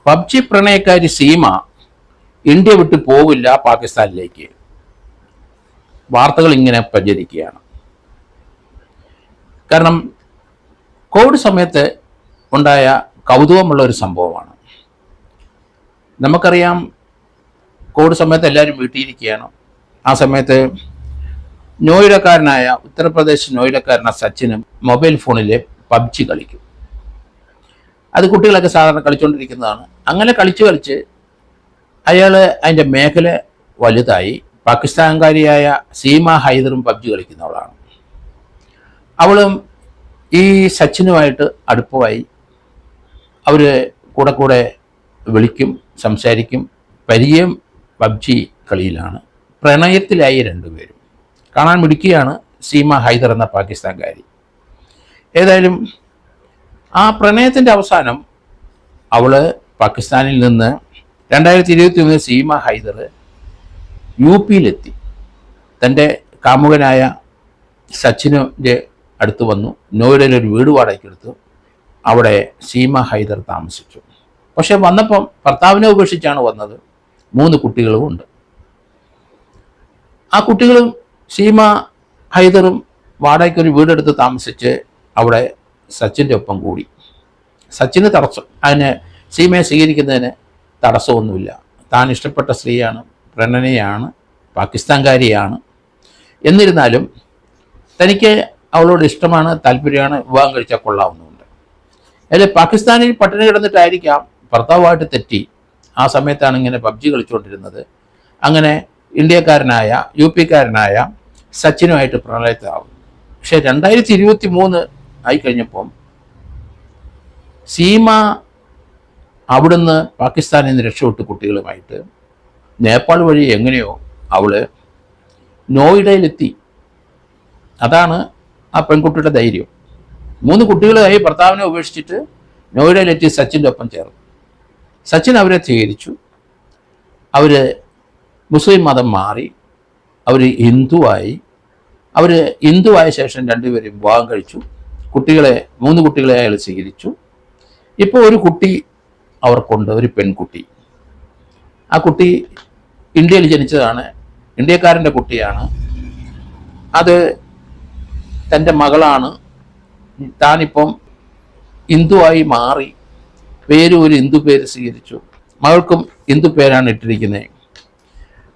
PUBG പ്രണയക്കാരി Seema India വിട്ടു പോവില്ല പാകിസ്ഥാനിലേക്ക്. വാർത്തകൾ ഇങ്ങനെ പ്രചരിക്കുകയാണ്. കാരണം കോവിഡ് സമയത്ത് ഉണ്ടായ കൗതുകമുള്ള ഒരു സംഭവമാണ്. നമുക്കറിയാം, കോവിഡ് സമയത്ത് എല്ലാവരും വീട്ടിലിരിക്കുകയാണ്. ആ സമയത്ത് ഉത്തർപ്രദേശ് നോയിഡക്കാരനായ സച്ചിന് മൊബൈൽ ഫോണിൽ പബ്ജി കളിക്കും. അത് കുട്ടികളൊക്കെ സാധാരണ കളിച്ചുകൊണ്ടിരിക്കുന്നതാണ്. അങ്ങനെ കളിച്ച് അയാൾ അതിൻ്റെ മേഖല വലുതായി. പാകിസ്ഥാൻകാരിയായ സീമ ഹൈദറും പബ്ജി കളിക്കുന്നവളാണ്. അവളും ഈ സച്ചിനുമായിട്ട് അടുപ്പമായി. അവർ കൂടെ വിളിക്കും, സംസാരിക്കും. പരിചയം പബ്ജി കളിയിലാണ്. പ്രണയത്തിലായി രണ്ടുപേരും. കാണാൻ മിടുക്കിയാണ് സീമ ഹൈദർ എന്ന പാകിസ്ഥാൻകാരി. ഏതായാലും ആ പ്രണയത്തിൻ്റെ അവസാനം അവൾ പാകിസ്ഥാനിൽ നിന്ന് 2021 സീമ ഹൈദർ UP-യിലെത്തി. തൻ്റെ കാമുകനായ സച്ചിൻ്റെ അടുത്ത് വന്നു. നോയിഡയിൽ ഒരു വീട് വാടകയ്ക്കെടുത്തു. അവിടെ സീമ ഹൈദർ താമസിച്ചു. പക്ഷെ വന്നപ്പം ഭർത്താവിനെ ഉപേക്ഷിച്ചാണ് വന്നത്. 3 കുട്ടികളും ഉണ്ട്. ആ കുട്ടികളും സീമ ഹൈദറും വാടകയ്ക്കൊരു വീടെടുത്ത് താമസിച്ച് അവിടെ സച്ചിൻ്റെ ഒപ്പം കൂടി. സച്ചിന് അതിന് സീമയെ സ്വീകരിക്കുന്നതിന് തടസ്സമൊന്നുമില്ല. താൻ ഇഷ്ടപ്പെട്ട സ്ത്രീയാണ്, പ്രണയയാണ്, പാകിസ്ഥാൻകാരിയാണ്. എന്നിരുന്നാലും തനിക്ക് അവളോട് ഇഷ്ടമാണ്, താല്പര്യമാണ്, വിവാഹം കഴിച്ചാൽ കൊള്ളാവുന്നുണ്ട്. അതിൽ പാകിസ്ഥാനിൽ പട്ടിണി കിടന്നിട്ടായിരിക്കാം ഭർത്താവുമായിട്ട് തെറ്റി ആ സമയത്താണ് ഇങ്ങനെ പബ്ജി കളിച്ചുകൊണ്ടിരുന്നത്. അങ്ങനെ ഇന്ത്യക്കാരനായ UP-കാരനായ സച്ചിനുമായിട്ട് പ്രണയത്തിലാവും. പക്ഷെ 2023 ആയി കഴിഞ്ഞപ്പം സീമ അവിടുന്ന് പാകിസ്ഥാനിൽ നിന്ന് രക്ഷപ്പെട്ട് കുട്ടികളുമായിട്ട് നേപ്പാൾ വഴി എങ്ങനെയോ അവള് നോയിഡയിലെത്തി. അതാണ് ആ പെൺകുട്ടിയുടെ ധൈര്യം. 3 കുട്ടികളായി ഭർത്താവിനെ ഉപേക്ഷിച്ചിട്ട് നോയിഡയിലെത്തി സച്ചിൻ്റെ ഒപ്പം ചേർന്നു. സച്ചിൻ അവരെ സ്വീകരിച്ചു. അവർ മുസ്ലിം മതം മാറി. അവർ ഹിന്ദുവായി. ഹിന്ദുവായ ശേഷം രണ്ടുപേരും വിവാഹം കഴിച്ചു. 3 കുട്ടികളെ അയാൾ സ്വീകരിച്ചു. ഇപ്പോൾ ഒരു കുട്ടി അവർക്കുണ്ട്, ഒരു പെൺകുട്ടി. ആ കുട്ടി ഇന്ത്യയിൽ ജനിച്ചതാണ്, ഇന്ത്യക്കാരൻ്റെ കുട്ടിയാണ്. അത് തൻ്റെ മകളാണ്. താനിപ്പം ഹിന്ദുവായി മാറി. ഒരു ഹിന്ദു പേര് സ്വീകരിച്ചു. മകൾക്കും ഹിന്ദു പേരാണ് ഇട്ടിരിക്കുന്നത്.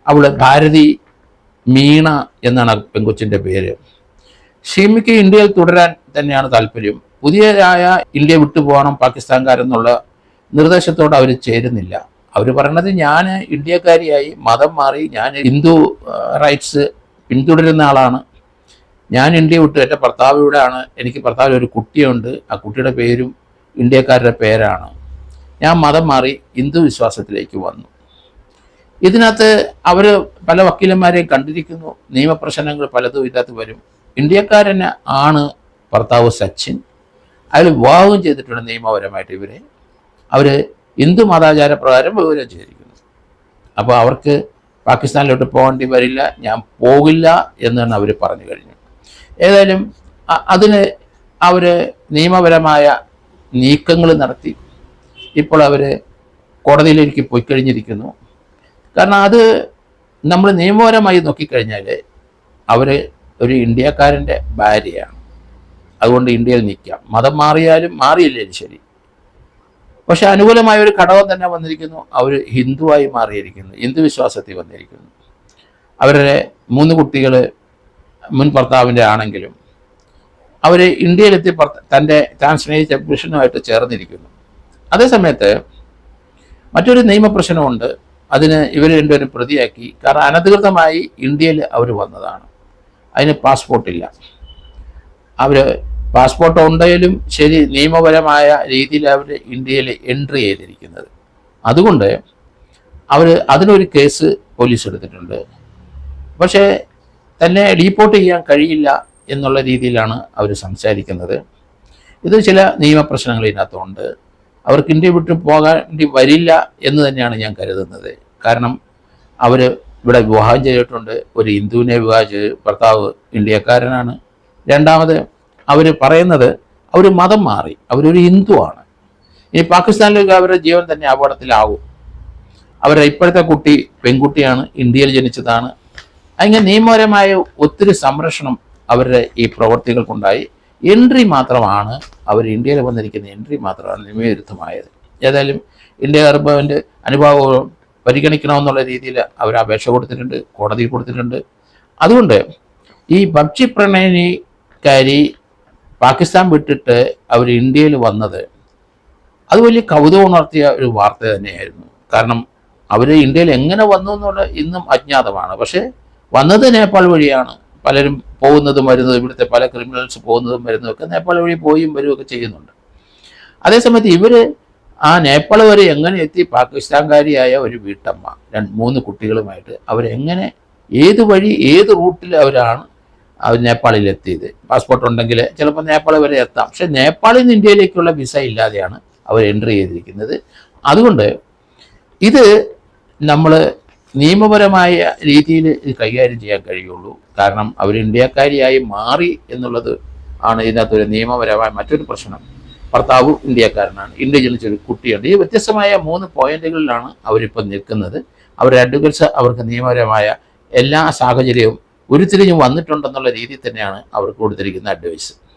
അവൾ ഭാരതി മീണ എന്നാണ് പെൺകൊച്ചിൻ്റെ പേര്. ഷീമയ്ക്ക് ഇന്ത്യയിൽ തുടരാൻ തന്നെയാണ് താല്പര്യം. പുതിയതായ ഇന്ത്യ വിട്ടുപോകണം പാകിസ്ഥാൻകാരെന്നുള്ള നിർദ്ദേശത്തോട് അവർ ചേരുന്നില്ല. അവർ പറയണത്, ഞാൻ ഇന്ത്യക്കാരിയായി മതം മാറി, ഞാൻ ഹിന്ദു റൈറ്റ്സ് പിന്തുടരുന്ന ആളാണ്, ഞാൻ ഇന്ത്യ വിട്ടു, എൻ്റെ ഭർത്താവ് ഇവിടെയാണ്, എനിക്ക് ഭർത്താവിൽ ഒരു കുട്ടിയുണ്ട്, ആ കുട്ടിയുടെ പേരും ഇന്ത്യക്കാരുടെ പേരാണ്, ഞാൻ മതം മാറി ഹിന്ദു വിശ്വാസത്തിലേക്ക് വന്നു. ഇതിനകത്ത് അവർ പല വക്കീലന്മാരെയും കണ്ടിരിക്കുന്നു. നിയമപ്രശ്നങ്ങൾ പലതും ഇതിനകത്ത് വരും. ഇന്ത്യക്കാരന് ആണ് ഭർത്താവ് സച്ചിൻ. അയാൾ വിവാഹം ചെയ്തിട്ടുണ്ട് നിയമപരമായിട്ട്. അവർ ഹിന്ദു മതാചാര പ്രകാരം വിവാഹം ചെയ്തിരിക്കുന്നു. അപ്പോൾ അവർക്ക് പാകിസ്ഥാനിലോട്ട് പോകേണ്ടി വരില്ല, ഞാൻ പോകില്ല എന്നാണ് അവർ പറഞ്ഞു കഴിഞ്ഞു. ഏതായാലും അതിന് അവർ നിയമപരമായ നീക്കങ്ങൾ നടത്തി. ഇപ്പോൾ അവർ കോടതിയിലേക്ക് പോയി കഴിഞ്ഞിരിക്കുന്നു. കാരണം അത് നമ്മൾ നിയമപരമായി നോക്കിക്കഴിഞ്ഞാൽ അവർ ഒരു ഇന്ത്യക്കാരൻ്റെ ഭാര്യയാണ്. അതുകൊണ്ട് ഇന്ത്യയിൽ നിൽക്കാം. മതം മാറിയാലും മാറിയില്ലേലും ശരി. പക്ഷെ അനുകൂലമായ ഒരു ഘടകം തന്നെ വന്നിരിക്കുന്നു. അവർ ഹിന്ദുവായി മാറിയിരിക്കുന്നു, ഹിന്ദു വിശ്വാസത്തിൽ വന്നിരിക്കുന്നു. അവരുടെ 3 കുട്ടികൾ മുൻ ഭർത്താവിൻ്റെ ആണെങ്കിലും അവർ ഇന്ത്യയിലെത്തി താൻ സ്നേഹിച്ച പുരുഷനുമായിട്ട് ചേർന്നിരിക്കുന്നു. അതേസമയത്ത് മറ്റൊരു നിയമപ്രശ്നമുണ്ട്. അതിന് ഇവർ രണ്ടുപേരും പ്രതിയാക്കി. കാരണം അനധികൃതമായി ഇന്ത്യയിൽ അവർ വന്നതാണ്. അതിന് പാസ്പോർട്ടില്ല. അവർ പാസ്പോർട്ട് ഉണ്ടെങ്കിലും ശരി, നിയമപരമായ രീതിയിൽ അവർ ഇന്ത്യയിൽ എൻട്രി ചെയ്തിരിക്കുന്നത്. അതുകൊണ്ട് അതിനൊരു കേസ് പോലീസ് എടുത്തിട്ടുണ്ട്. പക്ഷേ തന്നെ ഡീപ്പോർട്ട് ചെയ്യാൻ കഴിയില്ല എന്നുള്ള രീതിയിലാണ് അവർ സംസാരിക്കുന്നത്. ഇത് ചില നിയമപ്രശ്നങ്ങൾ ഇതിനകത്തുണ്ട്. അവർക്ക് ഇന്ത്യ വിട്ടു പോകേണ്ടി വരില്ല എന്ന് തന്നെയാണ് ഞാൻ കരുതുന്നത്. കാരണം അവർ ഇവിടെ വിവാഹം ചെയ്തിട്ടുണ്ട്. ഒരു ഹിന്ദുവിനെ വിവാഹം ചെയ്ത്, ഭർത്താവ് ഇന്ത്യക്കാരനാണ്. രണ്ടാമത് അവർ പറയുന്നത് അവർ മതം മാറി, അവരൊരു ഹിന്ദുവാണ്. ഇനി പാകിസ്ഥാനിലേക്ക് അവരുടെ ജീവൻ തന്നെ അപകടത്തിലാവും. അവരുടെ ഇപ്പോഴത്തെ കുട്ടി പെൺകുട്ടിയാണ്, ഇന്ത്യയിൽ ജനിച്ചതാണ്. അങ്ങനെ നിയമപരമായ ഒത്തിരി സംരക്ഷണം അവരുടെ ഈ പ്രവർത്തികൾക്കുണ്ടായി. എൻട്രി മാത്രമാണ് അവർ ഇന്ത്യയിൽ വന്നിരിക്കുന്ന എൻട്രി മാത്രമാണ് നിയമവിരുദ്ധമായത്. ഏതായാലും ഇന്ത്യ ഗവൺമെൻറ് അനുഭാവം പരിഗണിക്കണമെന്നുള്ള രീതിയിൽ അവർ അപേക്ഷ കൊടുത്തിട്ടുണ്ട്, കോടതിയിൽ കൊടുത്തിട്ടുണ്ട്. അതുകൊണ്ട് ഈ ഭക്ഷ്യ പ്രണയനിക്കാരി പാകിസ്ഥാൻ വിട്ടിട്ട് അവർ ഇന്ത്യയിൽ വന്നത് അത് വലിയ കൗതുകം ഉണർത്തിയ ഒരു വാർത്ത തന്നെയായിരുന്നു. കാരണം അവർ ഇന്ത്യയിൽ എങ്ങനെ വന്നു എന്നുള്ള ഇന്നും അജ്ഞാതമാണ്. പക്ഷേ വന്നത് നേപ്പാൾ വഴിയാണ്. പലരും പോകുന്നതും വരുന്നതും, ഇവിടുത്തെ പല ക്രിമിനൽസ് പോകുന്നതും വരുന്നതും ഒക്കെ നേപ്പാൾ വഴി പോയും വരികയൊക്കെ ചെയ്യുന്നുണ്ട്. അതേസമയത്ത് ഇവർ ആ നേപ്പാൾ വരെ എങ്ങനെ എത്തി? പാകിസ്ഥാൻകാരിയായ ഒരു വീട്ടമ്മ 3 കുട്ടികളുമായിട്ട് അവരെങ്ങനെ, ഏത് വഴി, ഏത് റൂട്ടിൽ അവരാണ് അവർ നേപ്പാളിൽ എത്തിയത്? പാസ്പോർട്ട് ഉണ്ടെങ്കിൽ ചിലപ്പോൾ നേപ്പാൾ വരെ എത്താം. പക്ഷേ നേപ്പാളിൽ നിന്ന് ഇന്ത്യയിലേക്കുള്ള വിസ ഇല്ലാതെയാണ് അവർ എൻട്രി ചെയ്തിരിക്കുന്നത്. അതുകൊണ്ട് ഇത് നമ്മൾ നിയമപരമായ രീതിയിൽ ഇത് കൈകാര്യം ചെയ്യാൻ കഴിയുള്ളൂ. കാരണം അവർ ഇന്ത്യക്കാരിയായി മാറി എന്നുള്ളത് ആണ് ഇതിനകത്തൊരു നിയമപരമായ മറ്റൊരു പ്രശ്നം. ഭർത്താവ് ഇന്ത്യക്കാരനാണ്, ഇന്ത്യ ജനിച്ചൊരു കുട്ടിയുണ്ട്. ഈ വ്യത്യസ്തമായ 3 പോയിന്റുകളിലാണ് അവരിപ്പോൾ നിൽക്കുന്നത്. അവരുടെ അഡ്വക്കേറ്റ്സ് അവർക്ക് നിയമപരമായ എല്ലാ സാഹചര്യവും ഉരുത്തിരിഞ്ഞ് വന്നിട്ടുണ്ടെന്നുള്ള രീതിയിൽ തന്നെയാണ് അവർക്ക് കൊടുത്തിരിക്കുന്ന അഡ്വൈസ്.